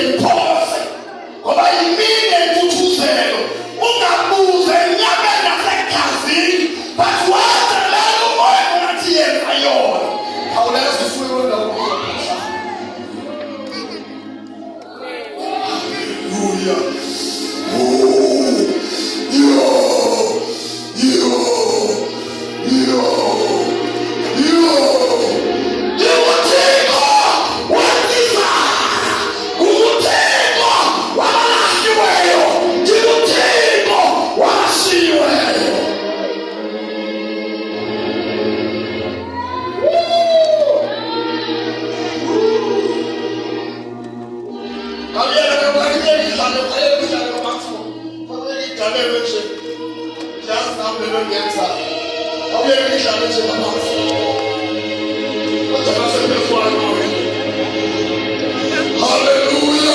ngiphose ngoba yimini entuthuzelo ungabuze enyameni nasegazini but wathi leyo umoya unathi yenza yona awulazi usuke wena ukuphosha. Hallelujah.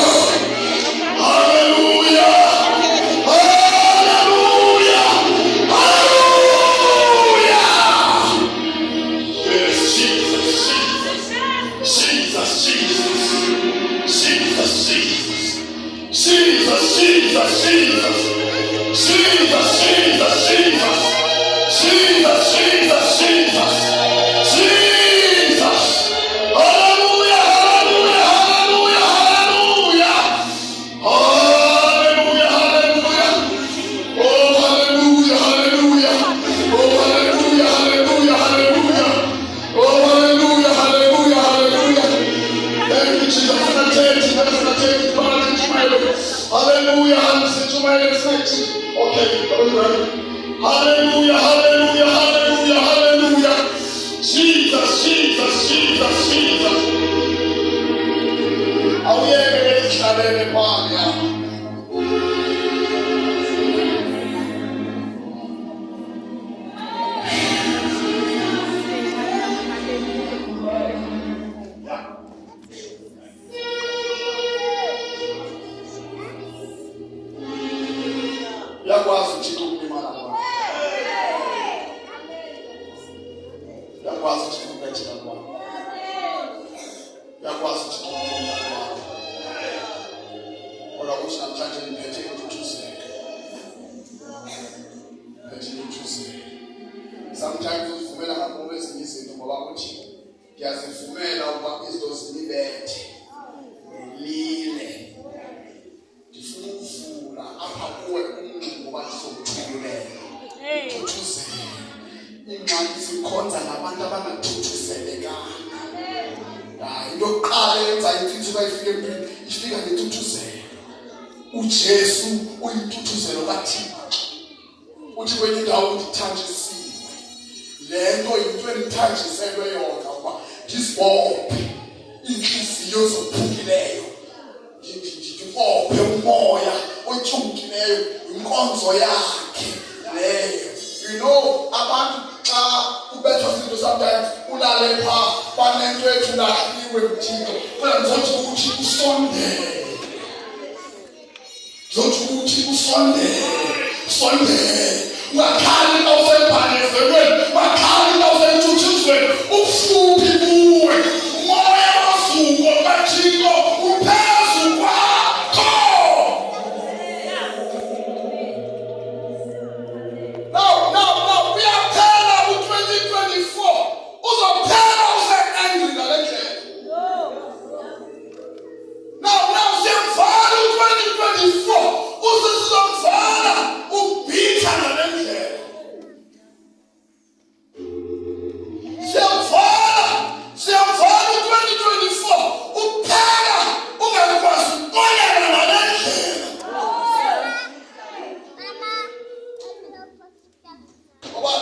Sometimes uvumela ngakho ezinye izinto ngoba uthi ngiyazivumela ukuba izinto zinibethe lile ndifuna ukuvula apha kuwe umngxubo wathi sokuthululela thuthuzela ingxaki sikhonza nabantu abangathuthuzelekanga into yokuqala yenza intuthuko ifike empilweni ifika ngethuthuzelo uJesu uyinthuthuzelo kaThixo uthi kwenye indawo ndithanjisiwe lento into endithanjiselwe yona ukuba ndisibophe inhliziyo zophukileyo ndibophe umoya otyumkileyo inkonzo yakhe leyo. You know abantu xa ubethwa izinto sometimes ulale phaa banento ethu lahliwe mthixo kodwa ndizothi ukuthi usondele sondele ungakhali xa usembhanezelweni ungakhali xa usentuthuzweni ufuphi kuwe umoya wasuko kaThixo uphezu kwakho. Now uyaphela u-2024 uzophela use-angry ngale ndlela. Now siyamvala u-2024 usizomvala ubhitha ngale ndlela. Siyamvala u-2024 uphela ungakwazi ukuqolela ngale ndlela. Ngoba